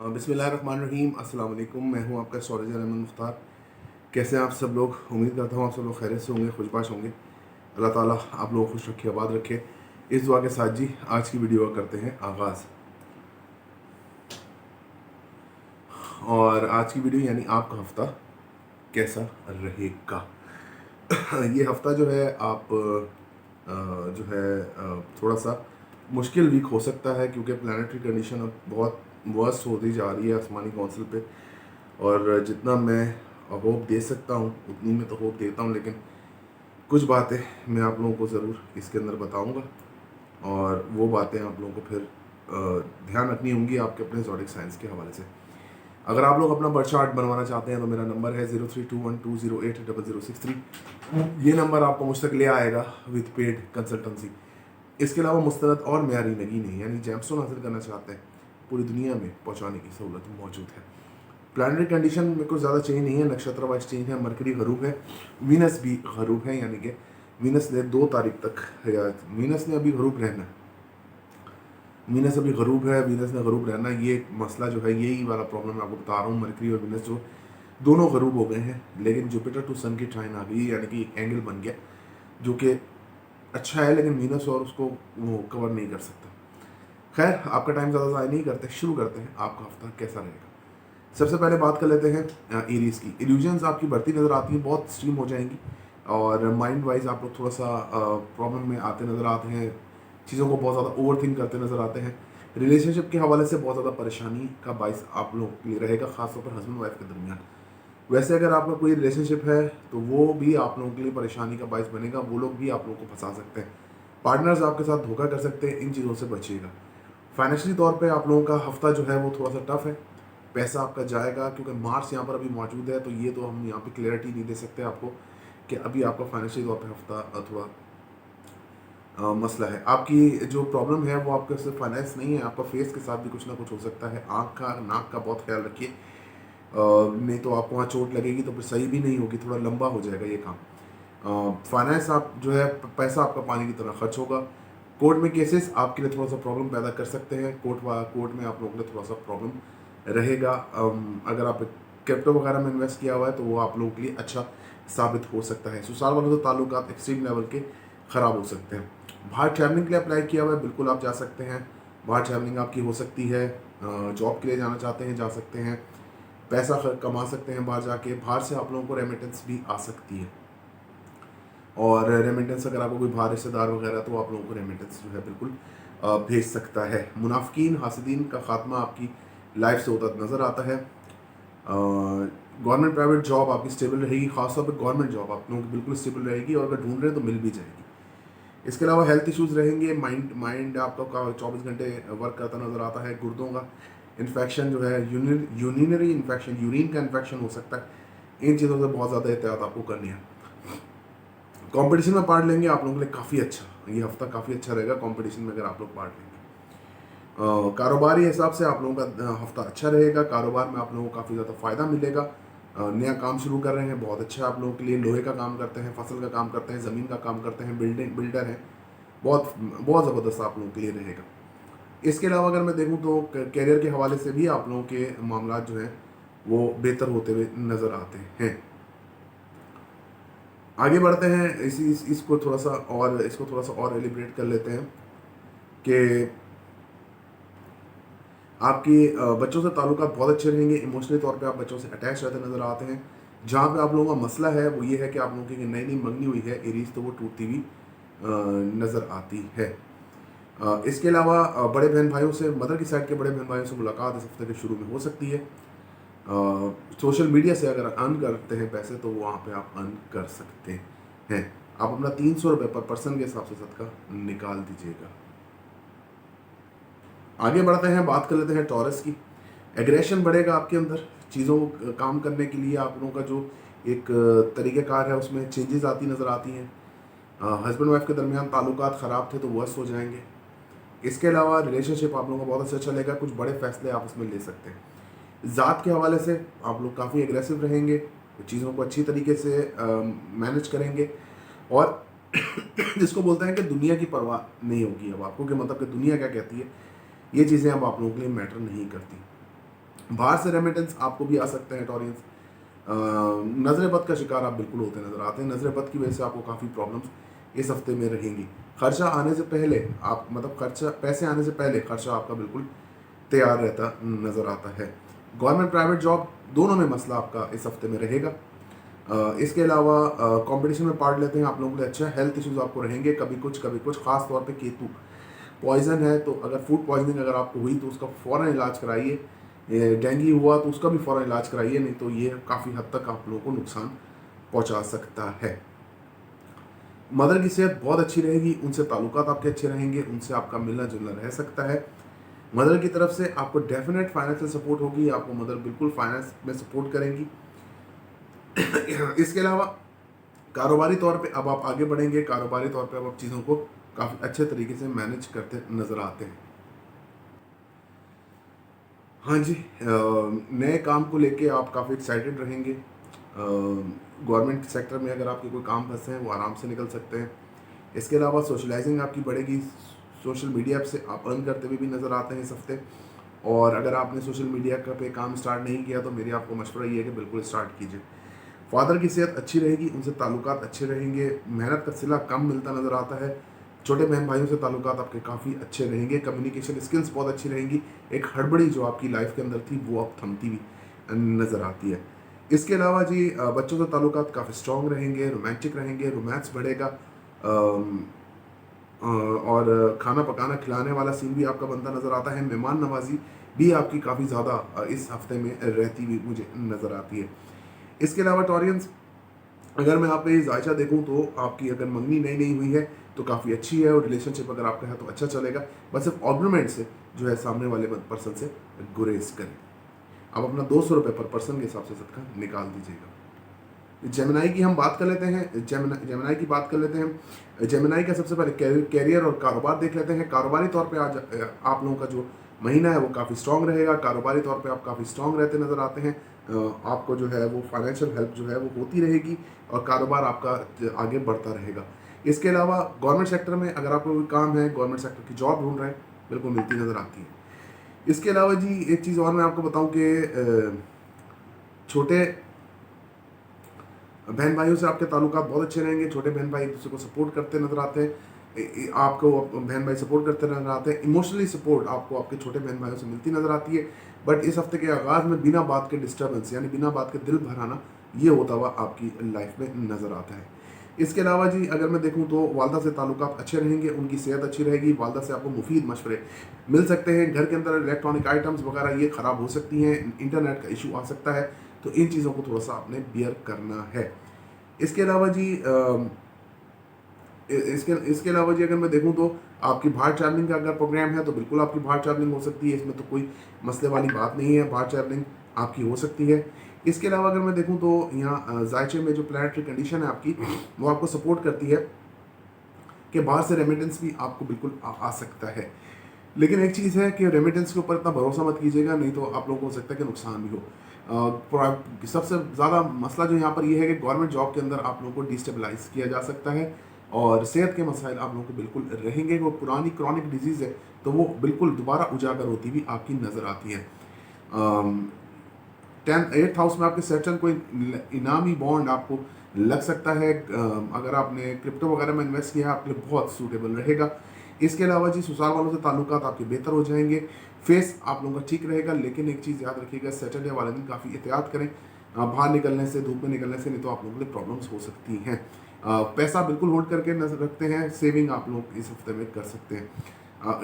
बिस्मिल्लाहिर्रहमानिर्रहीम। अस्सलाम वालेकुम। मैं हूं आपका स्टोरेज अहमद मुख्तार। कैसे हैं आप सब लोग? उम्मीद करता हूं आप सब लोग खैरियत से होंगे, खुशबाश होंगे। अल्लाह ताला आप लोगों को खुश रखे, आबाद रखे। इस दुआ के साथ जी आज की वीडियो का करते हैं आगाज़। और आज की वीडियो यानी आपका हफ्ता कैसा रहेगा। ये हफ्ता जो है आप जो है थोड़ा सा मुश्किल वीक हो सकता है, क्योंकि प्लानिटरी कंडीशन अब बहुत वर्स्ट होती जा रही है आसमानी कौंसिल पे। और जितना मैं होप दे सकता हूँ उतनी मैं तो होप देता हूँ, लेकिन कुछ बातें मैं आप लोगों को ज़रूर इसके अंदर बताऊँगा। और वो बातें आप लोगों को फिर ध्यान रखनी होंगी आपके अपने ज़ोडिक साइंस के हवाले से। अगर आप लोग अपना बर्थ चार्ट बनवाना चाहते हैं तो मेरा नंबर है 032120800063। ये नंबर आपको मुझ तक ले आएगा विद पेड कंसल्टेंसी। इसके अलावा मुस्तनद और म्यारी नगीने यानी जैमस्टोन हासिल करना चाहते हैं, पूरी दुनिया में पहुंचाने की सहूलत मौजूद है। प्लानिटरी कंडीशन में कुछ ज़्यादा चेंज नहीं है, नक्षत्र वाइज चेंज है। मरकरी गरूब है, वीनस भी गरूब है, यानी कि वीनस ने 2 तारीख तक, या वीनस ने अभी गरूब रहना है। वीनस अभी गरूब है, वीनस ने गरूब रहना। ये मसला जो है, यही वाला प्रॉब्लम मैं आपको बता रहा हूँ। मरकरी और वीनस जो दोनों गरूब हो गए हैं, लेकिन जुपिटर टू सन की ट्राइन आ गई, यानी कि एक एंगल बन गया जो कि अच्छा है, लेकिन वीनस और उसको वो कवर नहीं कर सकता। खैर, आपका टाइम ज़्यादा ज़ाया नहीं करते, शुरू करते हैं आपका हफ्ता कैसा रहेगा। सबसे पहले बात कर लेते हैं एरीज की। इल्यूजन्स आपकी बढ़ती नज़र आती हैं, बहुत स्ट्रीम हो जाएंगी, और माइंड वाइज आप लोग थोड़ा सा प्रॉब्लम में आते नज़र आते हैं। चीज़ों को बहुत ज़्यादा ओवर थिंक करते नज़र आते हैं। रिलेशनशिप के हवाले से बहुत ज़्यादा परेशानी का बाइस आप लोगों के लिए रहेगा, खासतौर पर हस्बैंड वाइफ के दरमियान। वैसे अगर आपका कोई रिलेशनशिप है तो वो भी आप लोगों के लिए परेशानी का बाइस बनेगा, वो लोग भी आप लोगों को फंसा सकते हैं। पार्टनर्स आपके साथ धोखा कर सकते हैं, इन चीज़ों से बचिएगा। फाइनेंशियली तौर पे आप लोगों का हफ्ता जो है वो थोड़ा सा टफ है। पैसा आपका जाएगा, क्योंकि मार्च यहाँ पर अभी मौजूद है, तो ये तो हम यहाँ पे क्लैरिटी नहीं दे सकते आपको कि अभी आपका फाइनेंशियली तौर पे हफ्ता थोड़ा मसला है। आपकी जो प्रॉब्लम है वो आपका सिर्फ फाइनेंस नहीं है, आपका फेस के साथ भी कुछ ना कुछ हो सकता है। आँख का, नाक का बहुत ख्याल रखिए, नहीं तो आपको वहाँ चोट लगेगी तो फिर सही भी नहीं होगी, थोड़ा लंबा हो जाएगा ये काम। फाइनेंस आप जो है, पैसा आपका पानी की तरह खर्च होगा। कोर्ट में केसेस आपके लिए थोड़ा सा प्रॉब्लम पैदा कर सकते हैं। कोर्ट में आप लोगों के लिए थोड़ा सा प्रॉब्लम रहेगा। अगर आप क्रिप्टो वगैरह में इन्वेस्ट किया हुआ है तो वो आप लोगों के लिए अच्छा साबित हो सकता है। ससुराल वालों से ताल्लुकात एक्सट्रीम लेवल के ख़राब हो सकते हैं। बाहर ट्रैवलिंग के लिए अप्लाई किया हुआ है, बिल्कुल आप जा सकते हैं। बाहर ट्रैवलिंग आपकी हो सकती है। जॉब के लिए जाना चाहते हैं, जा सकते हैं। पैसा कमा सकते हैं बाहर जाके। बाहर से आप लोगों को रेमिटेंस भी आ सकती है, और रेमिटेंस अगर आपको कोई बाहर रिश्तेदार वगैरह, तो आप लोगों को रेमिटेंस जो है बिल्कुल भेज सकता है। मुनाफिकीन हासिदीन का खात्मा आपकी लाइफ से होता नज़र आता है। गवर्नमेंट प्राइवेट जॉब आपकी स्टेबल रहेगी, खासतौर पर गवर्नमेंट जॉब आप लोगों की बिल्कुल स्टेबल रहेगी, और अगर ढूंढ रहे हैं तो मिल भी जाएगी। इसके अलावा हेल्थ इश्यूज़ रहेंगे। माइंड आपका 24 घंटे वर्क करता नज़र आता है। गुर्दों का इन्फेक्शन जो है, यूरिनरी इन्फेक्शन, यूरिन का इन्फेक्शन हो सकता है। इन चीज़ों से बहुत ज़्यादा एहतियात आपको करनी है। कंपटीशन में पार्ट लेंगे आप लोगों के लिए काफ़ी अच्छा, ये हफ्ता काफ़ी अच्छा रहेगा कंपटीशन में अगर आप लोग पार्ट लेंगे। कारोबारी हिसाब से आप लोगों का हफ्ता अच्छा रहेगा। कारोबार में आप लोगों को काफ़ी ज़्यादा फ़ायदा मिलेगा। नया काम शुरू कर रहे हैं, बहुत अच्छा आप लोगों के लिए। लोहे का काम करते हैं, फसल का काम करते हैं, ज़मीन का काम करते हैं, बिल्डर हैं, बहुत बहुत ज़बरदस्त आप लोगों के लिए रहेगा। इसके अलावा अगर मैं देखूं तो कैरियर के हवाले से भी आप लोगों के मामला जो हैं वो बेहतर होते हुए नज़र आते हैं। आगे बढ़ते हैं, इसको थोड़ा सा और एलिब्रेट कर लेते हैं कि आपके बच्चों से ताल्लुकात बहुत अच्छे रहेंगे। इमोशनली तौर पे आप बच्चों से अटैच रहते नज़र आते हैं। जहाँ पे आप लोगों का मसला है वो ये है कि आप लोगों की नई नई मंगनी हुई है एरीज, तो वो टूटती हुई नज़र आती है। इसके अलावा बड़े बहन भाइयों से, मदर की साइड के बड़े बहन भाइयों से मुलाकात इस हफ्ते के शुरू में हो सकती है। सोशल मीडिया से अगर अर्न करते हैं पैसे तो वहाँ पे आप अर्न कर सकते हैं। आप अपना 300 रुपये पर पर्सन के हिसाब से सदका निकाल दीजिएगा। आगे बढ़ते हैं, बात कर लेते हैं टॉरस की। एग्रेशन बढ़ेगा आपके अंदर। चीज़ों को काम करने के लिए आप लोगों का जो एक तरीक़ेकार है उसमें चेंजेस आती नज़र आती हैं। हस्बैंड वाइफ के दरमियान ताल्लुकात ख़राब थे तो वर्स हो जाएंगे। इसके अलावा रिलेशनशिप आप लोगों का बहुत अच्छा चलेगा। कुछ बड़े फैसले आप उसमें ले सकते हैं। ज़ात के हवाले से आप लोग काफ़ी एग्रेसिव रहेंगे, चीज़ों को अच्छी तरीके से मैनेज करेंगे, और जिसको बोलते हैं कि दुनिया की परवाह नहीं होगी अब आपको, कि मतलब कि दुनिया क्या कहती है, ये चीज़ें अब आप लोगों के लिए मैटर नहीं करती। बाहर से रेमिटेंस आपको भी आ सकते हैं टॉरियंस। नजर बद का शिकार आप बिल्कुल होते नजर आते हैं। नजर बद की वजह से आपको काफ़ी प्रॉब्लम्स इस हफ्ते में रहेंगी। खर्चा आने से पहले आप मतलब खर्चा पैसे आने से पहले खर्चा आपका बिल्कुल तैयार रहता नजर आता है। गवर्नमेंट प्राइवेट जॉब दोनों में मसला आपका इस हफ्ते में रहेगा। इसके अलावा कंपटीशन में पार्ट लेते हैं आप लोगों के लिए अच्छा। हेल्थ इश्यूज आपको रहेंगे कभी कुछ खास तौर पे केतु पॉइजन है, तो अगर फूड पॉइजनिंग अगर आपको हुई तो उसका फ़ौरन इलाज कराइए। डेंगू हुआ तो उसका भी फ़ौरन इलाज कराइए, नहीं तो ये काफ़ी हद तक आप लोगों को नुकसान पहुंचा सकता है। मदर की सेहत बहुत अच्छी रहेगी, उनसे ताल्लुकात आपके अच्छे रहेंगे, उनसे आपका मिलना जुलना रह सकता है। मदर की तरफ से आपको डेफिनेट फाइनेंशियल सपोर्ट होगी, आपको मदर बिल्कुल फाइनेंस में सपोर्ट करेंगी। इसके अलावा कारोबारी तौर पे अब आप आगे बढ़ेंगे, कारोबारी तौर पे अब आप चीज़ों को काफ़ी अच्छे तरीके से मैनेज करते नज़र आते हैं। हाँ जी, नए काम को लेके आप काफ़ी एक्साइटेड रहेंगे। गवर्नमेंट सेक्टर में अगर आपके कोई काम फंसे हैं वो आराम से निकल सकते हैं। इसके अलावा सोशलाइजिंग आपकी बढ़ेगी, सोशल मीडिया से आप अर्न करते हुए भी नज़र आते हैं इस हफ्ते। और अगर आपने सोशल मीडिया का पे काम स्टार्ट नहीं किया तो मेरी आपको मशवरा ये है कि बिल्कुल स्टार्ट कीजिए। फादर की सेहत अच्छी रहेगी, उनसे ताल्लुकात अच्छे रहेंगे, मेहनत का सिला कम मिलता नज़र आता है। छोटे बहन भाइयों से ताल्लुकात आपके काफ़ी अच्छे रहेंगे, कम्युनिकेशन स्किल्स बहुत अच्छी रहेंगी। एक हड़बड़ी जो आपकी लाइफ के अंदर थी वो अब थमती हुई नज़र आती है। इसके अलावा जी बच्चों से ताल्लुकात काफ़ी स्ट्रॉन्ग रहेंगे, रोमांटिक रहेंगे, रोमांस बढ़ेगा। और खाना पकाना खिलाने वाला सीन भी आपका बनता नज़र आता है। मेहमान नवाजी भी आपकी काफ़ी ज़्यादा इस हफ्ते में रहती हुई मुझे नज़र आती है। इसके अलावा टॉरियंस अगर मैं आप पे जायचा देखूं तो आपकी अगर मंगनी नई नहीं हुई है तो काफ़ी अच्छी है, और रिलेशनशिप अगर आपका है तो अच्छा चलेगा। बस सिर्फ आर्गुमेंट से जो है सामने वाले पर्सन से गुरेज करें। आप अपना 200 रुपये पर पर्सन के हिसाब से सदका निकाल दीजिएगा। जेमिनाई की हम बात कर लेते हैं। जेमिनाई की बात कर लेते हैं। जेमिनाई का सबसे पहले कैरियर और कारोबार देख लेते हैं। कारोबारी तौर पे आज आप लोगों का जो महीना है वो काफ़ी स्ट्रॉन्ग रहेगा। कारोबारी तौर पे आप काफ़ी स्ट्रॉन्ग रहते नज़र आते हैं। आपको जो है वो फाइनेंशियल हेल्प जो है वो होती रहेगी और कारोबार आपका आगे बढ़ता रहेगा। इसके अलावा गवर्नमेंट सेक्टर में अगर आपको कोई काम है, गवर्नमेंट सेक्टर की जॉब ढूंढ रहे हैं, बिल्कुल मिलती नज़र आती है। इसके अलावा जी एक चीज़ और मैं आपको बताऊं कि छोटे बहन भाइयों से आपके ताल्लुकात बहुत अच्छे रहेंगे। छोटे बहन भाई एक दूसरे को सपोर्ट करते नजर आते हैं, आपको बहन भाई सपोर्ट करते नजर आते हैं। इमोशनली सपोर्ट आपको आपके छोटे बहन भाइयों से मिलती नजर आती है। बट इस हफ्ते के आगाज़ में बिना बात के डिस्टर्बेंस यानी बिना बात के दिल भराना ये होता हुआ आपकी लाइफ में नज़र आता है। इसके अलावा जी अगर मैं देखूं तो वालदा से ताल्लुकात अच्छे रहेंगे, उनकी सेहत अच्छी रहेगी। वालदा से आपको मुफीद मशवरे मिल सकते हैं। घर के अंदर इलेक्ट्रॉनिक आइटम्स वगैरह ये ख़राब हो सकती हैं, इंटरनेट का इशू आ सकता है, तो इन चीज़ों को थोड़ा सा आपने बियर करना है। इसके अलावा जी इसके अलावा जी अगर मैं देखूं तो आपकी बाहर ट्रैवलिंग का अगर प्रोग्राम है तो बिल्कुल आपकी बाहर ट्रैवलिंग हो सकती है, इसमें तो कोई मसले वाली बात नहीं है, बाहर ट्रैवलिंग आपकी हो सकती है। इसके अलावा अगर मैं देखूं तो यहाँ जायचे में जो प्लानिटरी कंडीशन है आपकी वो आपको सपोर्ट करती है कि बाहर से रेमिटेंस भी आपको बिल्कुल आ सकता है। लेकिन एक चीज़ है कि रेमिटेंस के ऊपर इतना भरोसा मत कीजिएगा, नहीं तो आप लोगों को हो सकता है कि नुकसान भी हो। सबसे ज़्यादा मसला जो यहाँ पर यह है कि गवर्नमेंट जॉब के अंदर आप लोगों को डिस्टेबलाइज किया जा सकता है और सेहत के मसाइल आप लोगों को बिल्कुल रहेंगे। वो पुरानी क्रॉनिक डिजीज़ है तो वो बिल्कुल दोबारा उजागर होती हुई आपकी नज़र आती है। 8th हाउस में आपके सैटर्न कोई इनामी बॉन्ड आपको लग सकता है। अगर आपने क्रिप्टो वगैरह में इन्वेस्ट किया है आपके लिए बहुत सूटेबल रहेगा। इसके अलावा जी ससुराल वालों से ताल्लुकात आपके बेहतर हो जाएंगे। फेस आप लोगों का ठीक रहेगा, लेकिन एक चीज़ याद रखिएगा सैटरडे वाले दिन काफ़ी एहतियात करें बाहर निकलने से, धूप में निकलने से, नहीं तो आप लोगों के लिए प्रॉब्लम्स हो सकती हैं। पैसा बिल्कुल होल्ड करके नजर रखते हैं, सेविंग आप लोग इस हफ्ते में कर सकते हैं।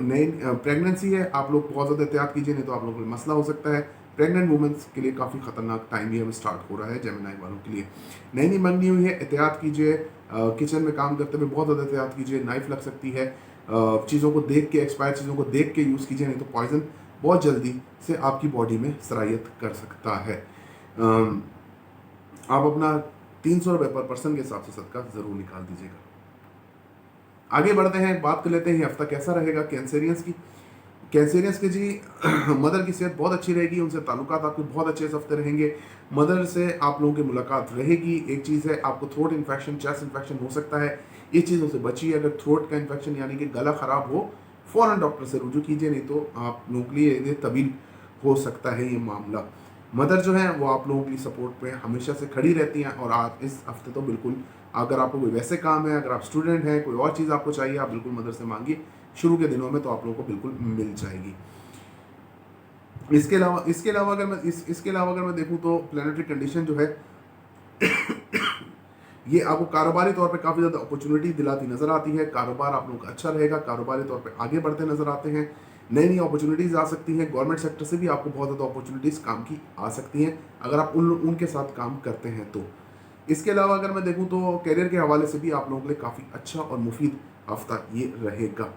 नई प्रेगनेंसी है, आप लोग बहुत ज़्यादा एहतियात कीजिए, नहीं तो आप लोगों को मसला हो सकता है। प्रेग्नेंट वुमेंस के लिए काफ़ी खतरनाक टाइम ये स्टार्ट हो रहा है जेमिनाई वालों के लिए। नई मंगनी हुई है, एहतियात कीजिए। किचन में काम करते हुए बहुत ज़्यादा एहतियात कीजिए, नाइफ लग सकती है। चीज़ों को देख के, एक्सपायर चीज़ों को देख के यूज़ कीजिए, नहीं तो पॉइजन बहुत जल्दी से आपकी बॉडी में सरायत कर सकता है। आप अपना 300 रुपये पर पर्सन के हिसाब से सदका ज़रूर निकाल दीजिएगा। आगे बढ़ते हैं, बात कर लेते हैं हफ्ता कैसा रहेगा कैंसेरियंस की। कैंसेरियंस के जी मदर की सेहत बहुत अच्छी रहेगी, उनसे ताल्लुकात आपके बहुत अच्छे इस हफ्ते रहेंगे। मदर से आप लोगों की मुलाकात रहेगी। एक चीज़ है, आपको थ्रोट इन्फेक्शन, चेस्ट इन्फेक्शन हो सकता है, ये चीज़ों से बचिए। अगर थ्रोट का इन्फेक्शन यानी कि गला ख़राब हो फ़ौरन डॉक्टर से रुजू कीजिए, नहीं तो आप लोगों के लिए ये तवील हो सकता है ये मामला। मदर जो है वो आप लोगों की सपोर्ट पे हमेशा से खड़ी रहती हैं, और आज इस हफ्ते तो बिल्कुल, अगर आपको कोई वैसे काम है, अगर आप स्टूडेंट हैं, कोई और चीज़ आपको चाहिए, आप बिल्कुल मदर से मांगिए। शुरू के दिनों में तो आप लोगों को बिल्कुल मिल जाएगी। इसके अलावा अगर मैं देखूं तो प्लानिटरी कंडीशन जो है ये आपको कारोबारी तौर पे काफ़ी ज़्यादा अपॉर्चुनिटी दिलाती नजर आती है। कारोबार आप लोगों का अच्छा रहेगा, कारोबारी तौर पे आगे बढ़ते नजर आते हैं। नई नई अपॉर्चुनिटीज़ आ सकती हैं, गवर्नमेंट सेक्टर से भी आपको बहुत ज़्यादा अपॉर्चुनिटीज़ काम की आ सकती हैं, अगर आप उनके साथ काम करते हैं तो। इसके अलावा अगर मैं देखूं तो करियर के हवाले से भी आप लोगों के लिए काफ़ी अच्छा और मुफीद हफ्ता ये रहेगा।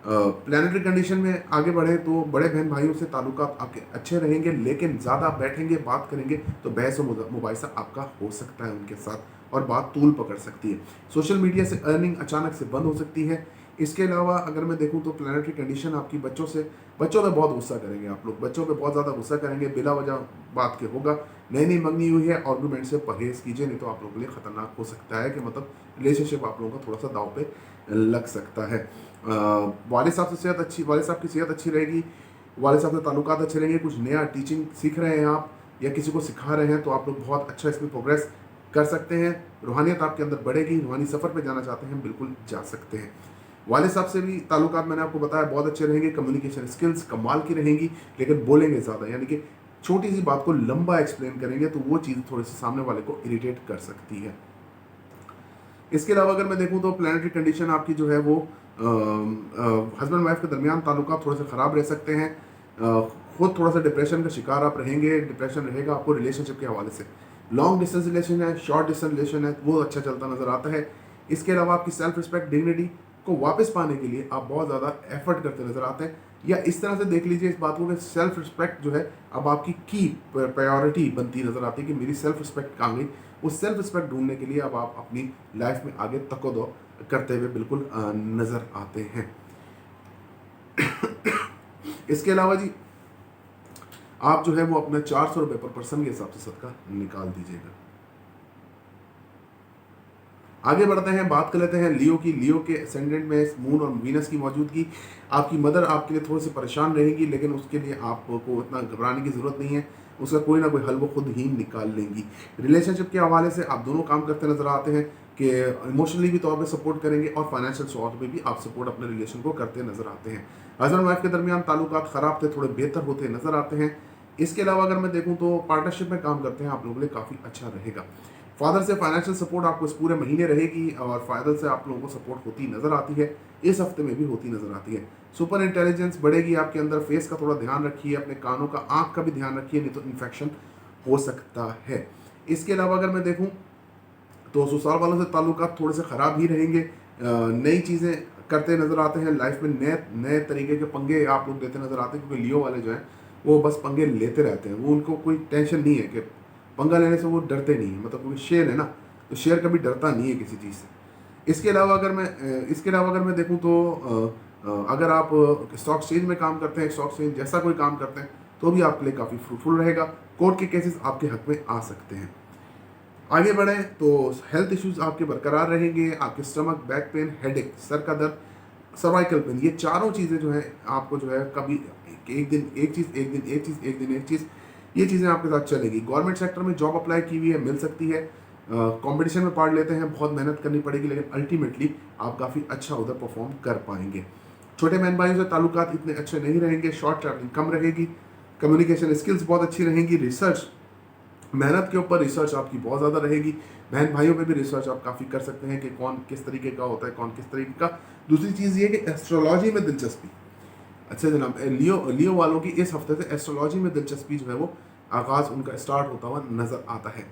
प्लानिटरी कंडीशन में आगे बढ़े तो बड़े बहन भाइयों से ताल्लुकात आपके अच्छे रहेंगे, लेकिन ज़्यादा बैठेंगे, बात करेंगे तो बहस और मुबाहिसा आपका हो सकता है उनके साथ, और बात तूल पकड़ सकती है। सोशल मीडिया से अर्निंग अचानक से बंद हो सकती है। इसके अलावा अगर मैं देखूं तो प्लानिटरी कंडीशन आपकी बच्चों पे बहुत गुस्सा करेंगे, आप लोग बच्चों पे बहुत ज़्यादा गुस्सा करेंगे, बिला वजह बात के होगा। नई नई मंगनी हुई है, आर्गूमेंट से परहेज कीजिए, नहीं तो आप लोगों के लिए खतरनाक हो सकता है कि मतलब रिलेशनशिप आप लोगों का थोड़ा सा दाव पे लग सकता है। वालिद साहब की सेहत अच्छी रहेगी, वालिद साहब से ताल्लुकात अच्छे रहेंगे। कुछ नया टीचिंग सीख रहे हैं आप, या किसी को सिखा रहे हैं, तो आप लोग बहुत अच्छा इसमें प्रोग्रेस कर सकते हैं। रूहानियत आपके अंदर बढ़ेगी, रूहानी सफ़र पे जाना चाहते हैं, बिल्कुल जा सकते हैं। वालिद साहब से भी ताल्लुकात मैंने आपको बताया बहुत अच्छे रहेंगे। कम्युनिकेशन स्किल्स कमाल की रहेंगी, लेकिन बोलेंगे ज़्यादा, यानी कि छोटी सी बात को लंबा एक्सप्लेन करेंगे, तो वो चीज़ थोड़ी सी सामने वाले को इरिटेट कर सकती है। इसके अलावा अगर मैं देखूं तो प्लानिटरी कंडीशन आपकी जो है वो हस्बैंड वाइफ के दरमियान ताल्लुकात थोड़े से ख़राब रह सकते हैं। खुद थोड़ा सा डिप्रेशन का शिकार आप रहेंगे, डिप्रेशन रहेगा आपको रिलेशनशिप के हवाले से। लॉन्ग डिस्टेंस रिलेशन है, शॉर्ट डिस्टेंस रिलेशन है, वो अच्छा चलता नज़र आता है। इसके अलावा आपकी सेल्फ रिस्पेक्ट, डिग्निटी को वापस पाने के लिए आप बहुत ज़्यादा एफर्ट करते नज़र आते हैं, या इस तरह से देख लीजिए इस बात को कि सेल्फ रिस्पेक्ट जो है अब आपकी की प्रायोरिटी बनती नज़र आती है कि मेरी सेल्फ रिस्पेक्ट कहाँ गई। उस सेल्फ रिस्पेक्ट ढूंढने के लिए अब आप अपनी लाइफ में आगे तकदो करते हुए बिल्कुल नज़र आते हैं। इसके अलावा जी आप जो है वो अपना 400 रुपये पर पर्सन के हिसाब से सदका निकाल दीजिएगा। आगे बढ़ते हैं, बात कर लेते हैं लियो की। लियो के असेंडेंट में मून और वीनस की मौजूदगी, आपकी मदर आपके लिए थोड़ी सी परेशान रहेगी, लेकिन उसके लिए आपको इतना घबराने की ज़रूरत नहीं है, उसका कोई ना कोई हल वो खुद ही निकाल लेंगी। रिलेशनशिप के हवाले से आप दोनों काम करते नजर आते हैं कि इमोशनली भी तौर पे सपोर्ट करेंगे, और फाइनेंशियल तौर पे भी आप सपोर्ट अपने रिलेशन को करते नजर आते हैं। हस्बैंड वाइफ के दरमियान ताल्लुकात ख़राब थे, थोड़े बेहतर होते नजर आते हैं। इसके अलावा अगर मैं देखूँ तो पार्टनरशिप में काम करते हैं आप लोगों के लिए काफ़ी अच्छा रहेगा। फादर से फाइनेंशियल सपोर्ट आपको इस पूरे महीने रहेगी, और फादर से आप लोगों को सपोर्ट होती नज़र आती है, इस हफ्ते में भी होती नज़र आती है। सुपर इंटेलिजेंस बढ़ेगी आपके अंदर, फेस का थोड़ा ध्यान रखिए, अपने कानों का, आँख का भी ध्यान रखिए, नहीं तो इन्फेक्शन हो सकता है। इसके अलावा अगर मैं देखूँ तो ससुराल वालों से ताल्लुकात थोड़े से ख़राब ही रहेंगे। नई चीज़ें करते नज़र आते हैं, लाइफ में नए नए तरीके के पंगे आप लोग लेते नज़र आते हैं, क्योंकि लियो वाले जो हैं वो बस पंगे लेते रहते हैं, वो उनको कोई टेंशन नहीं है कि पंगा लेने से वो डरते नहीं है, मतलब क्योंकि शेर है ना, तो शेर कभी डरता नहीं है किसी चीज़ से। इसके अलावा अगर मैं देखूं तो अगर आप स्टॉक एक्सचेंज में काम करते हैं, स्टॉक एक्सचेंज जैसा कोई काम करते हैं, तो भी आपके लिए काफ़ी फ्रूटफुल रहेगा। कोर्ट के केसेस आपके हक में आ सकते हैं। आगे बढ़ें तो हेल्थ इश्यूज आपके बरकरार रहेंगे, आपके stomach, back pain, headache, sir का दर्द, सर्वाइकल पेन, ये चारों चीज़ें जो है आपको जो है कभी एक दिन एक चीज़, एक दिन एक चीज़, एक दिन एक चीज़, ये चीज़ें आपके साथ चलेगी। गवर्नमेंट सेक्टर में जॉब अप्लाई की हुई है, मिल सकती है। कंपटीशन में पार्ट लेते हैं, बहुत मेहनत करनी पड़ेगी, लेकिन अल्टीमेटली आप काफ़ी अच्छा उधर परफॉर्म कर पाएंगे। छोटे बहन भाइयों से ताल्लुकात इतने अच्छे नहीं रहेंगे, शॉर्ट ट्रैवलिंग कम रहेगी, कम्युनिकेशन स्किल्स बहुत अच्छी रहेंगी, रिसर्च, मेहनत के ऊपर रिसर्च आपकी बहुत ज़्यादा रहेगी। बहन भाइयों पे भी रिसर्च आप काफ़ी कर सकते हैं कि कौन किस तरीके का होता है, कौन किस तरीके का। दूसरी चीज़ ये कि एस्ट्रोलॉजी में दिलचस्पी, अच्छा जनाब, लियो वालों की इस हफ्ते से एस्ट्रोलॉजी में दिलचस्पी जो है वो आगाज़ उनका स्टार्ट होता हुआ नज़र आता है।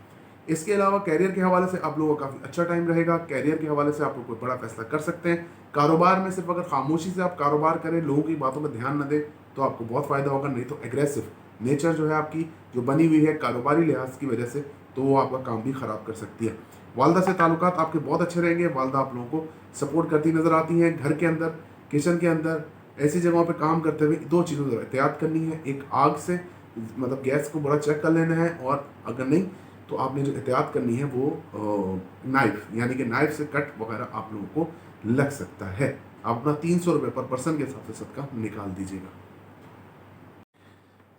इसके अलावा कैरियर के हवाले से आप लोगों का काफ़ी अच्छा टाइम रहेगा। कैरियर के हवाले से आप लोग कोई बड़ा फैसला कर सकते हैं। कारोबार में सिर्फ अगर खामोशी से आप कारोबार करें, लोगों की बातों में ध्यान न दें, तो आपको बहुत फ़ायदा होगा। नहीं तो एग्रेसिव नेचर जो है आपकी जो बनी हुई है कारोबारी लिहाज की वजह से, तो वो आपका काम भी ख़राब कर सकती है। वालदा से ताल्लुकात आपके बहुत अच्छे रहेंगे, वालदा आप लोगों को सपोर्ट करती नज़र आती हैं। घर के अंदर, किचन के अंदर, ऐसी जगहों पे काम करते हुए दो चीज़ों से एहतियात करनी है। एक, आग से मतलब गैस को बड़ा चेक कर लेना है, और अगर नहीं तो आपने जो एहतियात करनी है वो नाइफ, यानी कि नाइफ से कट वगैरह आप लोगों को लग सकता है। आप अपना 300 रुपये पर पर्सन के हिसाब से सदका निकाल दीजिएगा।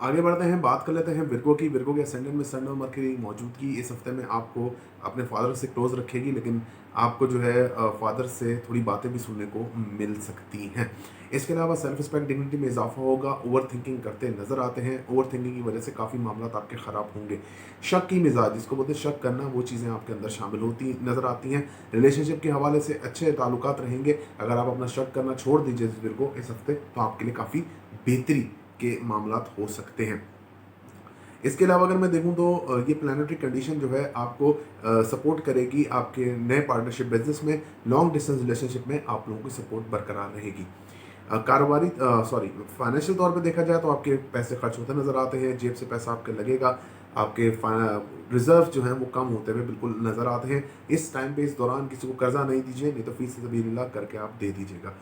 आगे बढ़ते हैं, बात कर लेते हैं विर्गो की। विर्गो के असेंडेंट में सन और मरकरी मौजूदगी इस हफ्ते में आपको अपने फादर से क्लोज रखेगी, लेकिन आपको जो है फादर से थोड़ी बातें भी सुनने को मिल सकती हैं। इसके अलावा सेल्फ रिस्पेक्ट डिग्निटी में इजाफा होगा। ओवर थिंकिंग करते नजर आते हैं, ओवर थिंकिंग की वजह से काफ़ी मामला आपके ख़राब होंगे। शक की मिजाज, जिसको बोलते हैं शक करना, वो चीज़ें आपके अंदर शामिल होती नजर आती हैं। रिलेशनशिप के हवाले से अच्छे ताल्लुकात रहेंगे। अगर आप अपना शक करना छोड़ दीजिए विर्गो इस हफ्ते, तो आपके लिए काफ़ी बेहतरी के मामलात हो सकते हैं। इसके अलावा अगर मैं देखूं तो ये प्लानिटरी कंडीशन जो है आपको सपोर्ट करेगी आपके नए पार्टनरशिप बिजनेस में। लॉन्ग डिस्टेंस रिलेशनशिप में आप लोगों की सपोर्ट बरकरार रहेगी। कारोबारी फाइनेंशियल तौर पे देखा जाए तो आपके पैसे खर्च होते नज़र आते हैं, जेब से पैसा आपके लगेगा, आपके रिजर्व जो हैं वो कम होते हुए बिल्कुल नज़र आते हैं। इस टाइम पे, इस दौरान किसी को कर्जा नहीं दीजिए, नहीं तो फीस सबीलिल्लाह करके आप दे दीजिएगा।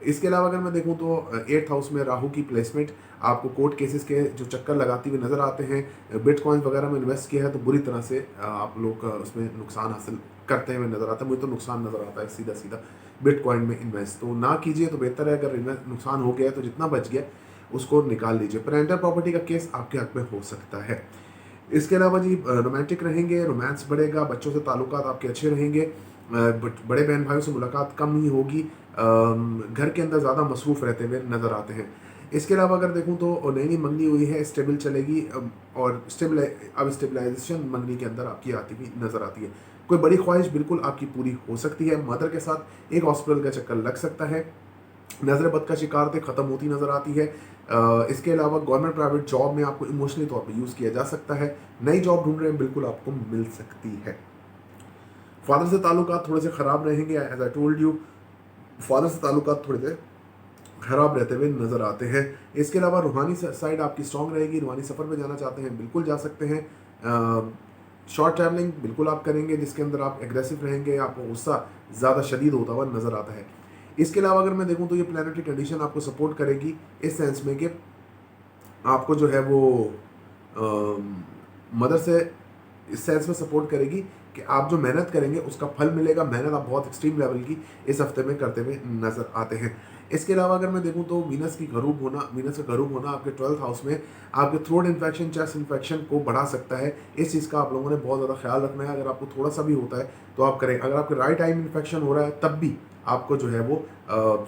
इसके अलावा अगर मैं देखूं तो 8th हाउस में राहु की प्लेसमेंट आपको कोर्ट केसेस के जो चक्कर लगाती हुई नज़र आते हैं। बिटकॉइन वगैरह में इन्वेस्ट किया है तो बुरी तरह से आप लोग उसमें नुकसान हासिल करते हुए नज़र आता है। मुझे तो नुकसान नज़र आता है सीधा सीधा। बिटकॉइन में इन्वेस्ट तो ना कीजिए, तो बेहतर है। अगर नुकसान हो गया है तो जितना बच गया उसको निकाल लीजिए। पेरेंटल प्रॉपर्टी का केस आपके हक में हो सकता है। इसके अलावा जी रोमांटिक रहेंगे, रोमांस बढ़ेगा, बच्चों से ताल्लुकात आपके अच्छे रहेंगे। बड़े बहन भाइयों से मुलाकात कम ही होगी। घर के अंदर ज़्यादा मसरूफ़ रहते हुए नज़र आते हैं। इसके अलावा अगर देखूं तो नई नई मंगनी हुई है, स्टेबल चलेगी। और स्टेबलाइजेशन मंगनी के अंदर आपकी आती हुई नज़र आती है। कोई बड़ी ख्वाहिश बिल्कुल आपकी पूरी हो सकती है। मदर के साथ एक हॉस्पिटल का चक्कर लग सकता है। नज़र बद का शिकार थे ख़त्म होती नज़र आती है। इसके अलावा गवर्नमेंट प्राइवेट जॉब में आपको इमोशनली तौर पे यूज़ किया जा सकता है। नई जॉब ढूंढ रहे हैं, बिल्कुल आपको मिल सकती है। फादर से ताल्लुकात थोड़े से ख़राब रहेंगे, as I told you. Father से ताल्लुकात थोड़े से ख़राब रहते हुए नज़र आते हैं। इसके अलावा रूहानी साइड आपकी स्ट्रॉन्ग रहेगी। रूहानी सफ़र में जाना चाहते हैं, बिल्कुल जा सकते हैं। शॉर्ट ट्रैवलिंग बिल्कुल आप करेंगे, जिसके अंदर आप एग्रेसिव रहेंगे, आपको गुस्सा ज़्यादा शदीद होता हुआ नज़र आता है। इसके अलावा अगर मैं देखूं तो ये प्लानिटरी कंडीशन आपको सपोर्ट करेगी इस सेंस में कि आपको जो है वो मदर से इस सेंस में सपोर्ट करेगी कि आप जो मेहनत करेंगे उसका फल मिलेगा। मेहनत आप बहुत एक्सट्रीम लेवल की इस हफ्ते में करते हुए नज़र आते हैं। इसके अलावा अगर मैं देखूं तो वीनस का गरूब होना आपके 12th हाउस में आपके थ्रोट इन्फेक्शन, चेस्ट इन्फेक्शन को बढ़ा सकता है। इस चीज़ का आप लोगों ने बहुत ज़्यादा ख्याल रखना है। अगर आपको थोड़ा सा भी होता है तो आप करें। अगर आपके राइट आई में इन्फेक्शन हो रहा है तब भी आपको जो है वो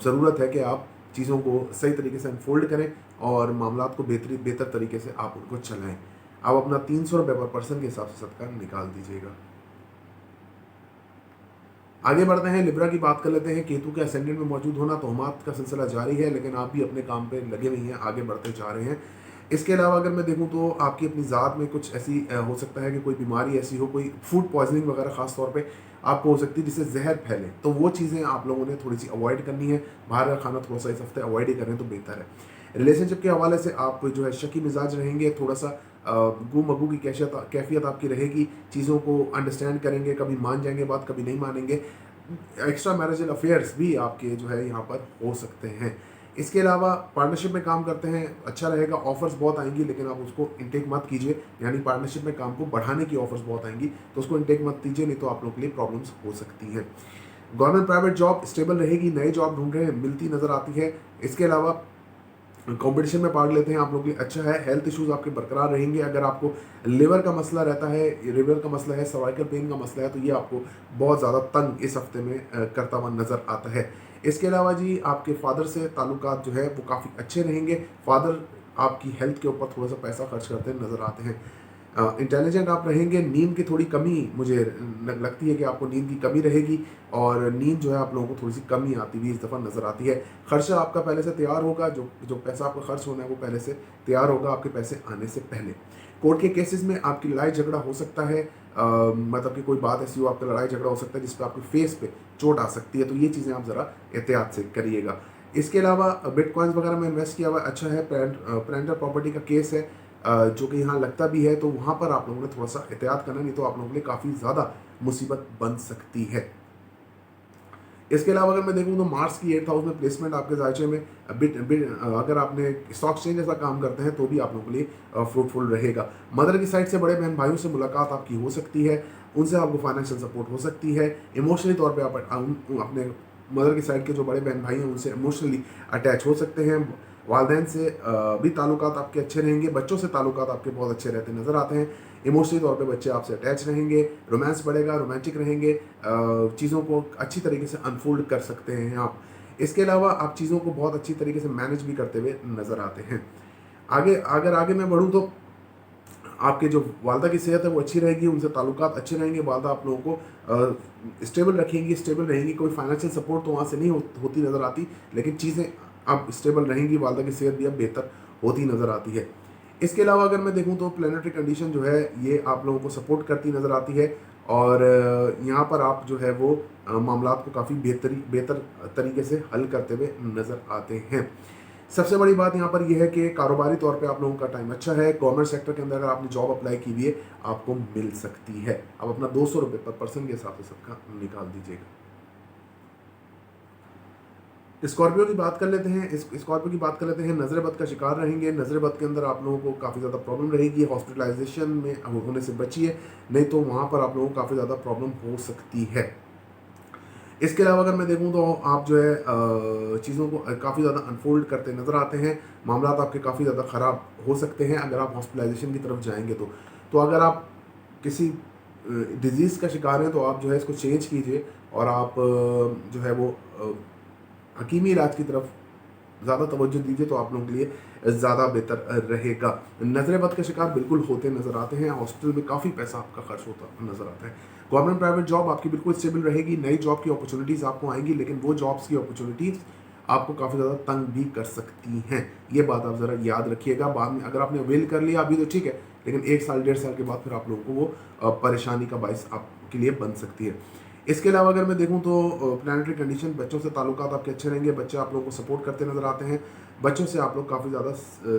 ज़रूरत है कि आप चीज़ों को सही तरीके से अनफोल्ड करें और मामलात को बेहतर तरीके से आप उनको चलाएं। आप अपना 300 रुपये पर पर्सन के हिसाब से सदका निकाल दीजिएगा। आगे बढ़ते हैं, लिब्रा की बात कर लेते हैं। केतु के असेंडेंट में मौजूद होना, तोहमात का सिलसिला जारी है, लेकिन आप भी अपने काम पे लगे हुए हैं, आगे बढ़ते जा रहे हैं। इसके अलावा अगर मैं देखूं तो आपकी अपनी ज़ात में कुछ ऐसी हो सकता है कि कोई बीमारी ऐसी हो, कोई फूड पॉइजनिंग वगैरह ख़ास तौर पे आपको हो सकती है जिससे जहर फैले, तो वो चीज़ें आप लोगों ने थोड़ी सी अवॉइड करनी है। बाहर का खाना थोड़ा सा इस हफ्ते अवॉइड ही करें तो बेहतर है। रिलेशनशिप के हवाले से आप जो है शकी मिजाज रहेंगे, थोड़ा सा गुमगू की कैफियत आपकी रहेगी। चीज़ों को अंडरस्टैंड करेंगे, कभी मान जाएंगे बात, कभी नहीं मानेंगे। एक्स्ट्रा मैरिजल अफेयर्स भी आपके जो है यहाँ पर हो सकते हैं। इसके अलावा पार्टनरशिप में काम करते हैं, अच्छा रहेगा। ऑफर्स बहुत आएंगी लेकिन आप उसको इनटेक मत कीजिए, यानी पार्टनरशिप में काम को बढ़ाने की ऑफर्स बहुत आएंगी तो उसको इनटेक मत कीजिए, नहीं तो आप लोग के लिए प्रॉब्लम्स हो सकती हैं। गवर्नमेंट प्राइवेट जॉब स्टेबल रहेगी, नई जॉब ढूंढ रहे हैं, मिलती नज़र आती है। इसके अलावा कंपटीशन में पार्ट लेते हैं आप लोग के लिए अच्छा है। हेल्थ इश्यूज आपके बरकरार रहेंगे। अगर आपको लिवर का मसला रहता है, लिवर का मसला है, सर्वाइकल पेन का मसला है, तो ये आपको बहुत ज़्यादा तंग इस हफ्ते में करता हुआ नज़र आता है। इसके अलावा जी आपके फादर से ताल्लुकात जो है वो काफ़ी अच्छे रहेंगे। फादर आपकी हेल्थ के ऊपर थोड़ा सा पैसा खर्च करते नज़र आते हैं। इंटेलिजेंट आप रहेंगे। नींद की थोड़ी कमी मुझे लगती है कि आपको नींद की कमी रहेगी और नींद जो है आप लोगों को थोड़ी सी कमी आती हुई इस दफ़ा नज़र आती है। खर्चा आपका पहले से तैयार होगा, जो पैसा आपका खर्च होना है वो पहले से तैयार होगा आपके पैसे आने से पहले। कोर्ट के केसेस में आपकी लड़ाई झगड़ा हो सकता है, मतलब कि कोई बात ऐसी हो आपका लड़ाई झगड़ा हो सकता है जिस पर आपके फेस पे चोट आ सकती है, तो ये चीज़ें आप ज़रा एहतियात से करिएगा। इसके अलावा बिटकॉइंस वगैरह में इन्वेस्ट किया हुआ अच्छा है। पेरेंटल प्रॉपर्टी का केस है जो कि यहाँ लगता भी है, तो वहाँ पर आप लोगों ने थोड़ा सा एहतियात करना, नहीं तो आप लोगों के लिए काफ़ी ज़्यादा मुसीबत बन सकती है। इसके अलावा अगर मैं देखूँ तो मार्स की 8th हाउस में प्लेसमेंट आपके जायचे में अगर आपने स्टॉक एक्सचेंज जैसा काम करते हैं तो भी आप लोगों के लिए फ्रूटफुल रहेगा। मदर की साइड से बड़े बहन भाइयों से मुलाकात आपकी हो सकती है, उनसे आपको फाइनेंशियल सपोर्ट हो सकती है। इमोशनली तौर पर आप अपने मदर की साइड के जो बड़े बहन भाई हैं उनसे इमोशनली अटैच हो सकते हैं। वालिदैन से भी ताल्लुकात आपके अच्छे रहेंगे, बच्चों से ताल्लुकात आपके बहुत अच्छे रहते नज़र आते हैं। इमोशनली तौर पे बच्चे आपसे अटैच रहेंगे, रोमांस बढ़ेगा, रोमांटिक रहेंगे, चीज़ों को अच्छी तरीके से अनफोल्ड कर सकते हैं आप। इसके अलावा आप चीज़ों को बहुत अच्छी तरीके से मैनेज भी करते हुए नज़र आते हैं। आगे मैं बढ़ूँ तो आपके जो वालदा की सेहत है वो अच्छी रहेगी, उनसे ताल्लुकात अच्छे रहेंगे, वालदा आप लोगों को स्टेबल रखेंगी, स्टेबल रहेंगी। कोई फाइनेंशियल सपोर्ट तो वहाँ से नहीं होती नज़र आती, लेकिन चीज़ें अब स्टेबल रहेंगी, वालदा की सेहत भी अब बेहतर होती नज़र आती है। इसके अलावा अगर मैं देखूँ तो प्लानिटरी कंडीशन जो है ये आप लोगों को सपोर्ट करती नज़र आती है, और यहाँ पर आप जो है वो मामलात को काफ़ी बेहतर तरीके से हल करते हुए नज़र आते हैं। सबसे बड़ी बात यहाँ पर यह है कि कारोबारी तौर पे आप लोगों का टाइम अच्छा है। गवर्नमेंट सेक्टर के अंदर अगर आपने जॉब अप्लाई की हुई है आपको मिल सकती है। अब अपना 200 रुपये पर पर्सन के हिसाब से सबका निकाल दीजिएगा। स्कॉर्पियो की बात कर लेते हैं। स्कॉर्पियो की बात कर लेते हैं। नजर बद का शिकार रहेंगे। नजर बद के अंदर आप लोगों को काफ़ी ज़्यादा प्रॉब्लम रहेगी। हॉस्पिटलाइजेशन में होने से बचिए, नहीं तो वहाँ पर आप लोगों को काफ़ी ज़्यादा प्रॉब्लम हो सकती है। इसके अलावा अगर मैं देखूं तो आप जो है चीज़ों को काफ़ी ज़्यादा अनफोल्ड करते नज़र आते हैं। मामला आपके काफ़ी ज़्यादा ख़राब हो सकते हैं अगर आप हॉस्पिटलाइजेशन की तरफ जाएंगे तो अगर आप किसी डिजीज़ का शिकार हैं तो आप जो है इसको चेंज कीजिए और आप जो है वो हकीमी इलाज की तरफ ज़्यादा तवज्जो दीजिए तो आप लोगों के लिए ज़्यादा बेहतर रहेगा। नज़र बद के शिकार बिल्कुल होते नज़र आते हैं। हॉस्पिटल में काफ़ी पैसा आपका खर्च होता नज़र आता है। गवर्नमेंट प्राइवेट जॉब आपकी बिल्कुल स्टेबल रहेगी। नई जॉब की अपॉर्चुनिटीज़ आपको आएंगी, लेकिन वो जॉब्स की अपॉर्चुनिटीज़ आपको काफ़ी ज़्यादा तंग भी कर सकती हैं। ये बात आप ज़रा याद रखिएगा। बाद में अगर आपने अवेल कर लिया अभी तो ठीक है, लेकिन 1 साल 1.5 साल के बाद फिर आप लोगों को वो परेशानी का बायस आपके लिए बन सकती है। इसके अलावा अगर मैं देखूं तो प्लानिटरी कंडीशन, बच्चों से ताल्लुकात आपके अच्छे रहेंगे। बच्चे आप लोगों को सपोर्ट करते नज़र आते हैं। बच्चों से आप लोग काफ़ी ज़्यादा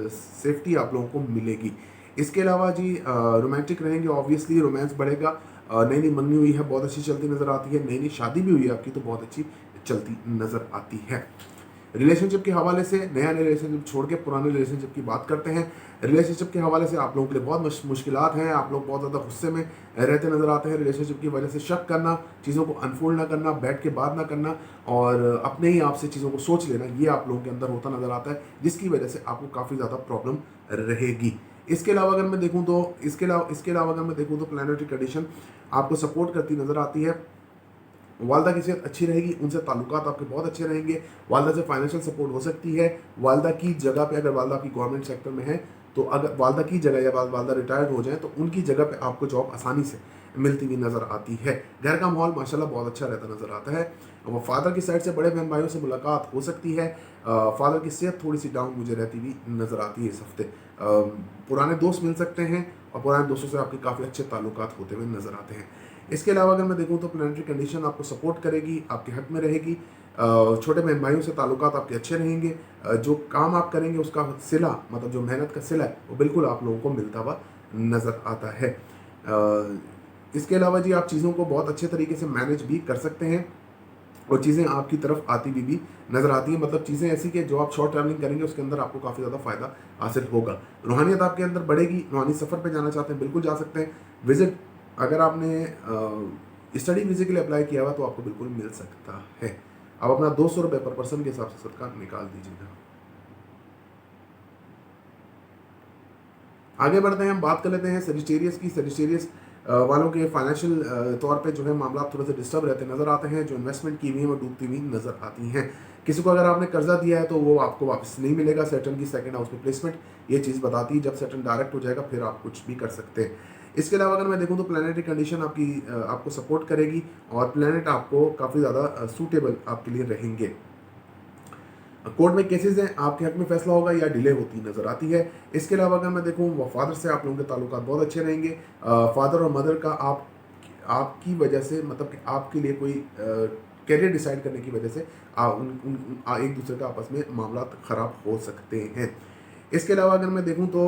सेफ्टी आप लोगों को मिलेगी। इसके अलावा जी रोमांटिक रहेंगे, ऑब्वियसली रोमांस बढ़ेगा। नई नई मंगनी हुई है, बहुत अच्छी चलती नज़र आती है। नई नई शादी भी हुई है आपकी तो बहुत अच्छी चलती नज़र आती है। रिलेशनशिप के हवाले से नया रिलेशनशिप छोड़ के पुराने रिलेशनशिप की बात करते हैं। रिलेशनशिप के हवाले से आप लोगों के लिए बहुत मुश्किलात हैं। आप लोग बहुत ज़्यादा गुस्से में रहते नज़र आते हैं। रिलेशनशिप की वजह से शक करना, चीज़ों को अनफोल्ड ना करना, बैठ के बात ना करना और अपने ही आप से चीज़ों को सोच लेना, ये आप लोगों के अंदर होता नज़र आता है, जिसकी वजह से आपको काफ़ी ज़्यादा प्रॉब्लम रहेगी। इसके अलावा अगर मैं देखूँ तो प्लानिटरी कंडीशन आपको सपोर्ट करती नज़र आती है। वालदा की सेहत अच्छी रहेगी, उनसे ताल्लुकात आपके बहुत अच्छे रहेंगे। वालदा से फाइनेंशियल सपोर्ट हो सकती है। वालदा की जगह पे अगर वालदा आपकी गवर्नमेंट सेक्टर में है तो अगर वालदा की जगह या वालदा रिटायर्ड हो जाए तो उनकी जगह पे आपको जॉब आसानी से मिलती हुई नज़र आती है। घर का माहौल माशाल्लाह बहुत अच्छा रहता नज़र आता है। वो फादर की साइड से बड़े बहन भाइयों से मुलाकात हो सकती है। फादर की सेहत थोड़ी सी डाउन मुझे रहती हुई नज़र आती है इस हफ्ते। पुराने दोस्त मिल सकते हैं और पुराने दोस्तों से आपके काफ़ी अच्छे ताल्लुकात होते हुए नज़र आते हैं। इसके अलावा अगर मैं देखूं तो प्लानिटरी कंडीशन आपको सपोर्ट करेगी, आपके हक में रहेगी। छोटे बहन भाइयों से ताल्लुकात आपके अच्छे रहेंगे। जो काम आप करेंगे उसका सिला, मतलब जो मेहनत का सिला है वो बिल्कुल आप लोगों को मिलता हुआ नज़र आता है। इसके अलावा जी आप चीज़ों को बहुत अच्छे तरीके से मैनेज भी कर सकते हैं और चीज़ें आपकी तरफ आती भी नज़र आती हैं। मतलब चीज़ें ऐसी कि जो आप शॉर्ट ट्रैवलिंग करेंगे उसके अंदर आपको काफ़ी ज़्यादा फ़ायदा हासिल होगा। रूहानियत आपके अंदर बढ़ेगी। रूहानी सफ़र पे जाना चाहते हैं बिल्कुल जा सकते हैं। विज़िट अगर आपने स्टडी वीज़े के लिए अप्लाई किया हुआ तो आपको बिल्कुल मिल सकता है। अब अपना 200 रुपये पर पर्सन के हिसाब से सदका निकाल दीजिएगा। आगे बढ़ते हैं, हम बात कर लेते हैं सेजिटेरियस की। सेजिटेरियस वालों के फाइनेंशियल तौर पे जो है मामला थोड़े से डिस्टर्ब रहते नज़र आते हैं। जो इन्वेस्टमेंट की हुई है वो डूबती हुई नज़र आती हैं। किसी को अगर आपने कर्जा दिया है तो वो आपको वापस नहीं मिलेगा। सैटर्न की सेकंड हाउस में प्लेसमेंट ये चीज़ बताती है। जब सैटर्न डायरेक्ट हो जाएगा फिर आप कुछ भी कर सकते हैं। इसके अलावा अगर मैं देखूं तो प्लानिटरी कंडीशन आपको सपोर्ट करेगी और प्लानट आपको काफ़ी ज़्यादा सूटेबल आपके लिए रहेंगे। कोर्ट में केसेस हैं, आपके हक में फैसला होगा या डिले होती नज़र आती है। इसके अलावा अगर मैं देखूं फादर से आप लोगों के ताल्लुकात बहुत अच्छे रहेंगे। फादर और मदर का आपकी वजह से, मतलब कि आपके लिए कोई कैरियर डिसाइड करने की वजह से एक दूसरे का आपस में मामला ख़राब हो सकते हैं। इसके अलावा अगर मैं देखूं तो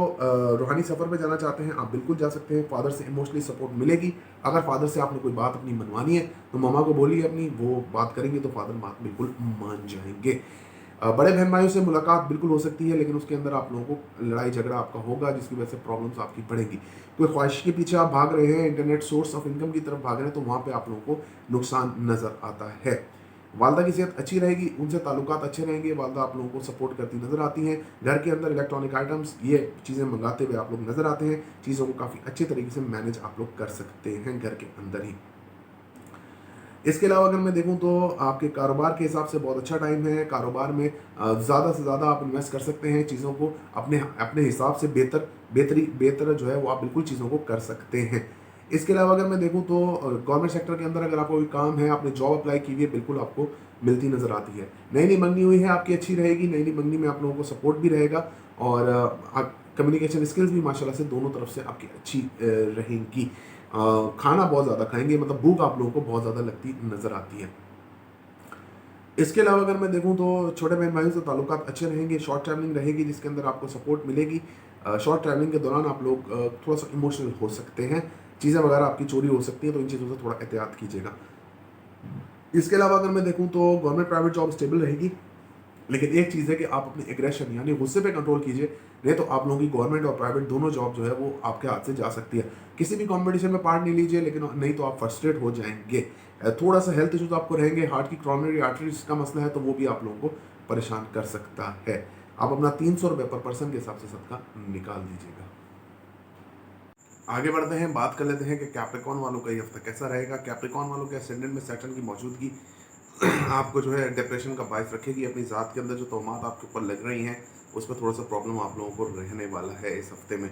रूहानी सफ़र पे जाना चाहते हैं आप बिल्कुल जा सकते हैं। फादर से इमोशनली सपोर्ट मिलेगी। अगर फादर से आपने कोई बात अपनी मनवानी है तो मामा को बोलिए अपनी, वो बात करेंगे तो फादर बात बिल्कुल मान जाएंगे। बड़े बहन भाइयों से मुलाकात बिल्कुल हो सकती है, लेकिन उसके अंदर आप लोगों को लड़ाई झगड़ा आपका होगा जिसकी वजह से प्रॉब्लम्स आपकी बढ़ेंगी। कोई ख्वाहिश के पीछे आप भाग रहे हैं, इंटरनेट सोर्स ऑफ इनकम की तरफ भाग रहे हैं तो वहाँ पे आप लोगों को नुकसान नज़र आता है। वालदा की सेहत अच्छी रहेगी, उनसे ताल्लुकात अच्छे रहेंगे, वालदा आप लोगों को सपोर्ट करती नज़र आती हैं। घर के अंदर इलेक्ट्रॉनिक आइटम्स ये चीज़ें मंगाते हुए आप लोग नज़र आते हैं। चीज़ों को काफ़ी अच्छे तरीके से मैनेज आप लोग कर सकते हैं घर के अंदर ही। इसके अलावा अगर मैं देखूं तो आपके कारोबार के हिसाब से बहुत अच्छा टाइम है। कारोबार में ज़्यादा से ज़्यादा आप इन्वेस्ट कर सकते हैं, चीज़ों को अपने अपने हिसाब से बेहतर जो है वो आप बिल्कुल चीज़ों को कर सकते हैं। इसके अलावा अगर मैं देखूं तो गवर्नमेंट सेक्टर के अंदर अगर आपको कोई काम है, आपने जॉब अप्लाई की हुई है, बिल्कुल आपको मिलती नज़र आती है। नई नई मंगनी हुई है आपकी अच्छी रहेगी, नई नई मंगनी में आप लोगों को सपोर्ट भी रहेगा और कम्युनिकेशन स्किल्स भी माशाल्लाह से दोनों तरफ से आपकी अच्छी रहेंगी। खाना बहुत ज़्यादा खाएंगे, मतलब भूख आप लोगों को बहुत ज़्यादा लगती नज़र आती है। इसके अलावा अगर मैं देखूं तो छोटे बहन भाइयों से ताल्लुकात अच्छे रहेंगे, शॉर्ट ट्रैवलिंग रहेगी जिसके अंदर आपको सपोर्ट मिलेगी। शॉर्ट ट्रैवलिंग के दौरान आप लोग थोड़ा सा इमोशनल हो सकते हैं, चीज़ें वगैरह आपकी चोरी हो सकती हैं, तो इन चीज़ों से थोड़ा एहतियात कीजिएगा। इसके अलावा अगर मैं देखूं तो गवर्नमेंट प्राइवेट जॉब स्टेबल रहेगी, लेकिन एक चीज़ है कि आप अपने एग्रेशन यानी गुस्से पे कंट्रोल कीजिए, नहीं तो आप लोगों की गवर्नमेंट और प्राइवेट दोनों जॉब जो है वो आपके हाथ से जा सकती है। किसी भी कंपटीशन में पार्ट नहीं लीजिए, लेकिन नहीं तो आप फ्रस्ट्रेट हो जाएंगे। थोड़ा सा हेल्थ इशूज आपको रहेंगे, हार्ट की करोनरी आर्टरीज का मसला है तो वो भी आप लोगों को परेशान कर सकता है। आप अपना 300 रुपये पर पर्सन के हिसाब से सबका निकाल दीजिएगा। आगे बढ़ते हैं, बात कर लेते हैं कि कैप्रिकॉन वालों का ये हफ्ता कैसा रहेगा। कैप्रिकॉन वालों के असेंडेंट में सैटर्न की मौजूदगी आपको जो है डिप्रेशन का बायस रखेगी। अपनी ज़ात के अंदर जो तोहमात आपके ऊपर लग रही हैं उस पर थोड़ा सा प्रॉब्लम आप लोगों को रहने वाला है इस हफ्ते में।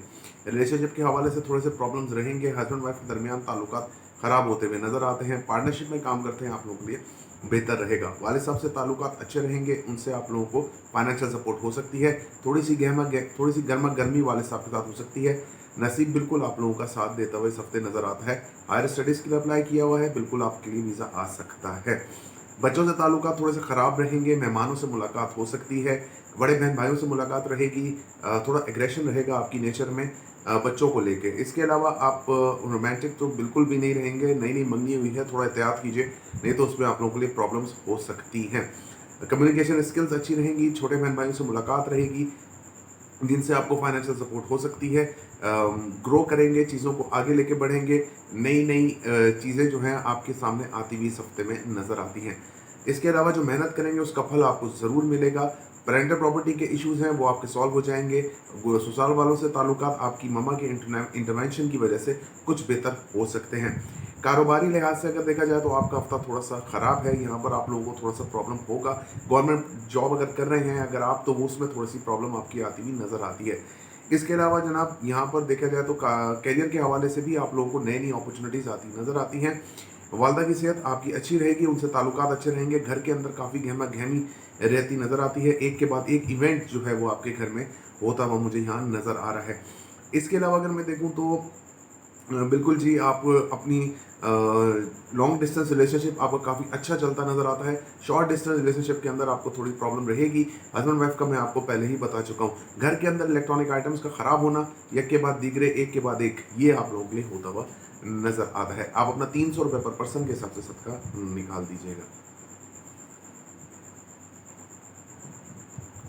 रिलेशनशिप के हवाले से थोड़े से प्रॉब्लम्स रहेंगे। हस्बैंड वाइफ के दरमियान ताल्लुकात ख़राब होते हुए नज़र आते हैं। पार्टनरशिप में काम करते हैं आप लोगों के लिए बेहतर रहेगा। वालिद साहब से ताल्लुकात अच्छे रहेंगे, उनसे आप लोगों को फाइनेंशियल सपोर्ट हो सकती है। थोड़ी सी गर्मा गर्मी वालिद साहब के साथ हो सकती है। नसीब बिल्कुल आप लोगों का साथ देता हुआ इस हफ्ते नज़र आता है। हायर स्टडीज़ के लिए अप्लाई किया हुआ है, बिल्कुल आपके लिए वीज़ा आ सकता है। बच्चों से ताल्लुकात थोड़े से ख़राब रहेंगे, मेहमानों से मुलाकात हो सकती है, बड़े बहन भाइयों से मुलाकात रहेगी, थोड़ा एग्रेशन रहेगा आपकी नेचर में बच्चों को लेके। इसके अलावा आप रोमांटिक तो बिल्कुल भी नहीं रहेंगे, नई नई मंगनी हुई है, थोड़ा एहतियात कीजिए, नहीं तो उसमें आप लोगों के लिए प्रॉब्लम्स हो सकती हैं। कम्युनिकेशन स्किल्स अच्छी रहेंगी, छोटे बहन भाइयों से मुलाकात रहेगी जिनसे आपको फाइनेंशियल सपोर्ट हो सकती है। ग्रो करेंगे, चीज़ों को आगे लेके बढ़ेंगे, नई नई चीज़ें जो हैं आपके सामने आती हुई इस हफ्ते में नज़र आती हैं। इसके अलावा जो मेहनत करेंगे उसका फल आपको ज़रूर मिलेगा। पेरेंटल प्रॉपर्टी के इश्यूज़ हैं वो आपके सॉल्व हो जाएंगे। ससुराल वालों से ताल्लुकात आपकी मम्मा के इंटरवेंशन की वजह से कुछ बेहतर हो सकते हैं। कारोबारी लिहाज से अगर देखा जाए तो आपका हफ्ता थोड़ा सा ख़राब है, यहाँ पर आप लोगों को थोड़ा सा प्रॉब्लम होगा। गवर्नमेंट जॉब अगर कर रहे हैं अगर आप, तो वो उसमें थोड़ी सी प्रॉब्लम आपकी आती हुई नज़र आती है। इसके अलावा जनाब यहाँ पर देखा जाए तो कैरियर के हवाले से भी आप लोगों को नई नई अपॉर्चुनिटीज़ आती नज़र आती हैं। वालदा की सेहत आपकी अच्छी रहेगी, उनसे ताल्लुकात अच्छे रहेंगे। घर के अंदर काफ़ी गहमा गहमी रहती नज़र आती है, एक के बाद एक इवेंट जो है वो आपके घर में होता हुआ मुझे यहाँ नज़र आ रहा है। इसके अलावा अगर मैं देखूँ तो बिल्कुल जी, आप अपनी लॉन्ग डिस्टेंस रिलेशनशिप आपका काफ़ी अच्छा चलता नज़र आता है। शॉर्ट डिस्टेंस रिलेशनशिप के अंदर आपको थोड़ी प्रॉब्लम रहेगी। हस्बैंड वाइफ का मैं आपको पहले ही बता चुका हूँ। घर के अंदर इलेक्ट्रॉनिक आइटम्स का ख़राब होना, एक के बाद दीगरे, एक के बाद एक, ये आप लोगों के लिए होता हुआ नज़र आता है। आप अपना 300 रुपये पर पर्सन के हिसाब से सदका निकाल दीजिएगा।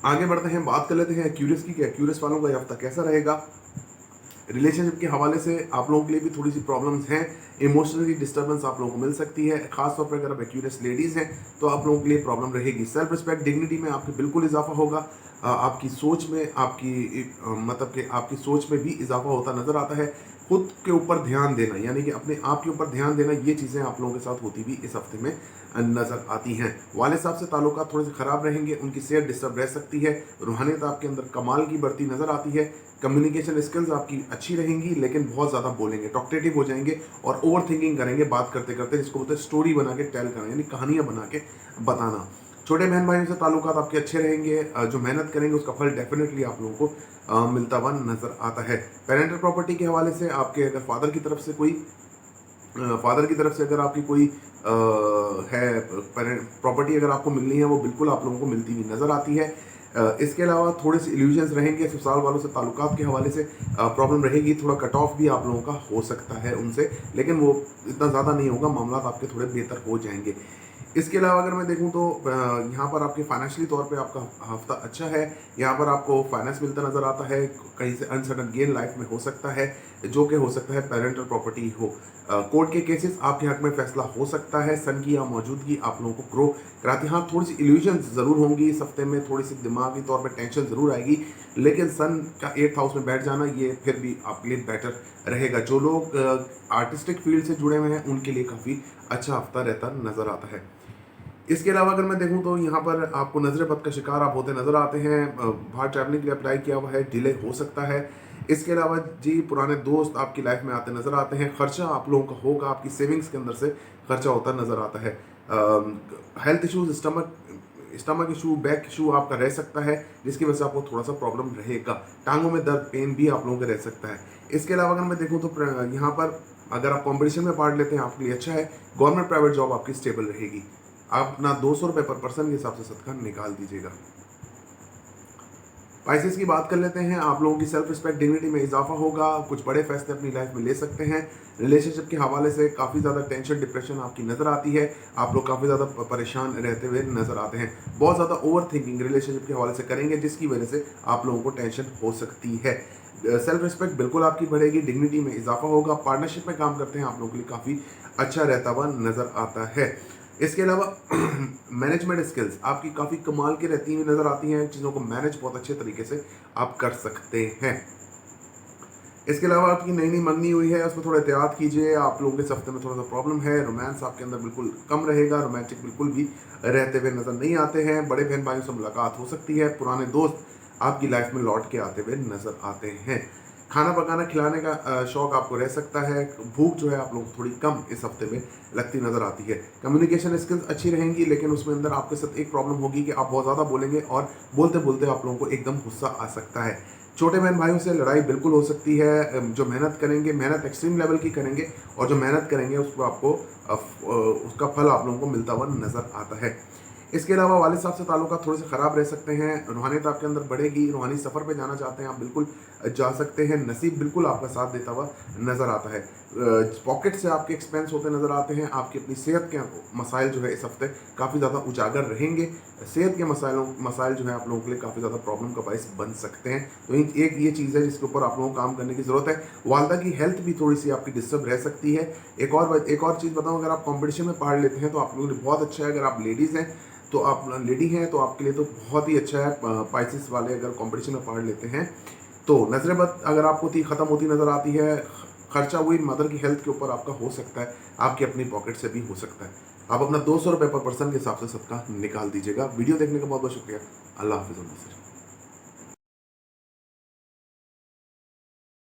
आगे बढ़ते हैं, बात कर लेते हैं एक्यूरेस की। एक्यूरेस वालों का ये हफ्ता कैसा रहेगा। रिलेशनशिप के हवाले से आप लोगों के लिए भी थोड़ी सी प्रॉब्लम्स हैं। इमोशनली डिस्टर्बेंस आप लोगों को मिल सकती है, खासतौर पर अगर आप एक्यूरेस लेडीज़ हैं तो आप लोगों के लिए प्रॉब्लम रहेगी। सेल्फ रिस्पेक्ट, डिग्निटी में आपके बिल्कुल इजाफा होगा। आपकी सोच में मतलब कि आपकी सोच में भी इजाफा होता नज़र आता है। खुद के ऊपर ध्यान देना यानी कि अपने आप के ऊपर ध्यान देना, ये चीज़ें आप लोगों के साथ होती भी इस हफ्ते में नज़र आती हैं। वालिद साहब से ताल्लुकात थोड़े से ख़राब रहेंगे, उनकी सेहत डिस्टर्ब रह सकती है। रूहानियत आपके अंदर कमाल की बढ़ती नज़र आती है। कम्युनिकेशन स्किल्स आपकी अच्छी रहेंगी, लेकिन बहुत ज़्यादा बोलेंगे, टॉकटेटिव हो जाएंगे और ओवर थिंकिंग करेंगे बात करते करते, जिसको बोलते हैं स्टोरी बना के टेल करना, यानी कहानियाँ बना के बताना। छोटे बहन भाइयों से ताल्लुकात आपके अच्छे रहेंगे। जो मेहनत करेंगे उसका फल डेफिनेटली आप लोगों को मिलता हुआ नज़र आता है। पेरेंटल प्रॉपर्टी के हवाले से आपके अगर फादर की तरफ से अगर आपकी कोई है प्रॉपर्टी अगर आपको मिलनी है, वो बिल्कुल आप लोगों को मिलती हुई नज़र आती है। इसके अलावा थोड़े से इल्यूजन्स रहेंगे। ससुराल वालों से ताल्लुकात के हवाले से प्रॉब्लम रहेगी। थोड़ा कट ऑफ भी आप लोगों का हो सकता है उनसे, लेकिन वो इतना ज़्यादा नहीं होगा, मामला आपके थोड़े बेहतर हो जाएंगे। इसके अलावा अगर मैं देखूं तो यहाँ पर आपके फाइनेंशियली तौर पे आपका हफ्ता अच्छा है। यहाँ पर आपको फाइनेंस मिलता नज़र आता है, कहीं से अनसर्टन गेन लाइफ में हो सकता है। जो कि हो सकता है पेरेंटल प्रॉपर्टी हो। कोर्ट के केसेस आपके हक में फैसला हो सकता है। सन की या मौजूदगी आप लोगों को ग्रो कराती है। हाँ, थोड़ी सी इल्यूजन्स ज़रूर होंगी इस हफ्ते में, थोड़ी सी दिमागी तौर पर टेंशन ज़रूर आएगी, लेकिन सन का 8th हाउस में बैठ जाना ये फिर भी आपके लिए बेटर रहेगा। जो लोग आर्टिस्टिक फील्ड से जुड़े हुए हैं उनके लिए काफ़ी अच्छा हफ्ता रहता नज़र आता है। इसके अलावा अगर मैं देखूं तो यहाँ पर आपको नजर बद का शिकार आप होते नजर आते हैं। बाहर ट्रैवलिंग के लिए अप्लाई किया हुआ है, डिले हो सकता है। इसके अलावा जी पुराने दोस्त आपकी लाइफ में आते नजर आते हैं। खर्चा आप लोगों का होगा, आपकी सेविंग्स के अंदर से खर्चा होता नजर आता है। Health issues, stomach issue, back issue आपका रह सकता है, जिसकी वजह से आपको थोड़ा सा प्रॉब्लम रहेगा। टांगों में दर्द, पेन भी आप लोगों का रह सकता है। इसके अलावा अगर मैं देखूँ तो यहाँ पर अगर आप कॉम्पिटिशन में पार्ट लेते हैं आपके लिए अच्छा है। गवर्नमेंट प्राइवेट जॉब आपकी स्टेबल रहेगी। आप अपना 200 रुपये पर पर्सन के हिसाब से सदका निकाल दीजिएगा। पाइसेस की बात कर लेते हैं। आप लोगों की सेल्फ रिस्पेक्ट, डिग्निटी में इजाफा होगा। कुछ बड़े फैसले अपनी लाइफ में ले सकते हैं। रिलेशनशिप के हवाले से काफ़ी ज़्यादा टेंशन, डिप्रेशन आपकी नज़र आती है। आप लोग काफ़ी ज़्यादा परेशान रहते हुए नज़र आते हैं। बहुत ज़्यादा ओवर थिंकिंग रिलेशनशिप के हवाले से करेंगे, जिसकी वजह से आप लोगों को टेंशन हो सकती है। सेल्फ रिस्पेक्ट बिल्कुल आपकी बढ़ेगी, डिग्निटी में इजाफा होगा। पार्टनरशिप में काम करते हैं आप लोगों के लिए काफ़ी अच्छा रहता हुआ नज़र आता है। इसके अलावा मैनेजमेंट स्किल्स आपकी काफ़ी कमाल की रहती हुई नज़र आती हैं। चीज़ों को मैनेज बहुत अच्छे तरीके से आप कर सकते हैं। इसके अलावा आपकी नई नई मंगनी हुई है, उसमें थोड़ा एहतियात कीजिए। आप लोगों के इस हफ्ते में थोड़ा सा प्रॉब्लम है। रोमांस आपके अंदर बिल्कुल कम रहेगा। रोमांटिक बिल्कुल भी रहते हुए नज़र नहीं आते हैं। बड़े बहन भाइयों से मुलाकात हो सकती है। पुराने दोस्त आपकी लाइफ में लौट के आते हुए नज़र आते हैं। खाना पकाना, खिलाने का शौक आपको रह सकता है। भूख जो है आप लोगों को थोड़ी कम इस हफ्ते में लगती नज़र आती है। कम्युनिकेशन स्किल्स अच्छी रहेंगी, लेकिन उसमें अंदर आपके साथ एक प्रॉब्लम होगी कि आप बहुत ज़्यादा बोलेंगे और बोलते बोलते आप लोगों को एकदम गुस्सा आ सकता है। छोटे बहन भाइयों से लड़ाई बिल्कुल हो सकती है। जो मेहनत करेंगे, मेहनत एक्सट्रीम लेवल की करेंगे, और जो मेहनत करेंगे उसको आपको उसका फल आप लोगों को मिलता हुआ नज़र आता है। इसके अलावा वालिद साहब से ताल्लुकात थोड़े से ख़राब रह सकते हैं। रूहानियत आपके अंदर बढ़ेगी। रूहानी सफ़र पे जाना चाहते हैं आप, बिल्कुल जा सकते हैं। नसीब बिल्कुल आपका साथ देता हुआ नज़र आता है। पॉकेट से आपके एक्सपेंस होते नज़र आते हैं। आपकी अपनी सेहत के मसाइल जो है इस हफ्ते काफ़ी ज़्यादा उजागर रहेंगे। सेहत के मसाइल जो है आप लोगों के लिए काफ़ी ज़्यादा प्रॉब्लम का बायस बन सकते हैं। तो एक ये चीज़ है जिसके ऊपर आप लोगों को काम करने की ज़रूरत है। वालदा की हेल्थ भी थोड़ी सी आपकी डिस्टर्ब रह सकती है। एक और चीज़ बताऊँ, अगर आप कॉम्पिटिशन में पार्ट लेते हैं तो आप लोगों के लिए बहुत अच्छा है। अगर आप लेडीज़ हैं तो आप लेडी हैं तो आपके लिए तो बहुत ही अच्छा है। पाइसेस वाले अगर कंपटीशन में पार्ट लेते हैं तो नजर बद अगर आपको ख़त्म होती नज़र आती है। खर्चा हुई मदर की हेल्थ के ऊपर आपका हो सकता है, आपकी अपनी पॉकेट से भी हो सकता है। आप अपना 200 रुपये पर पर्सन के हिसाब से सबका निकाल दीजिएगा। वीडियो देखने का बहुत बहुत शुक्रिया। अल्लाह हाफिज़।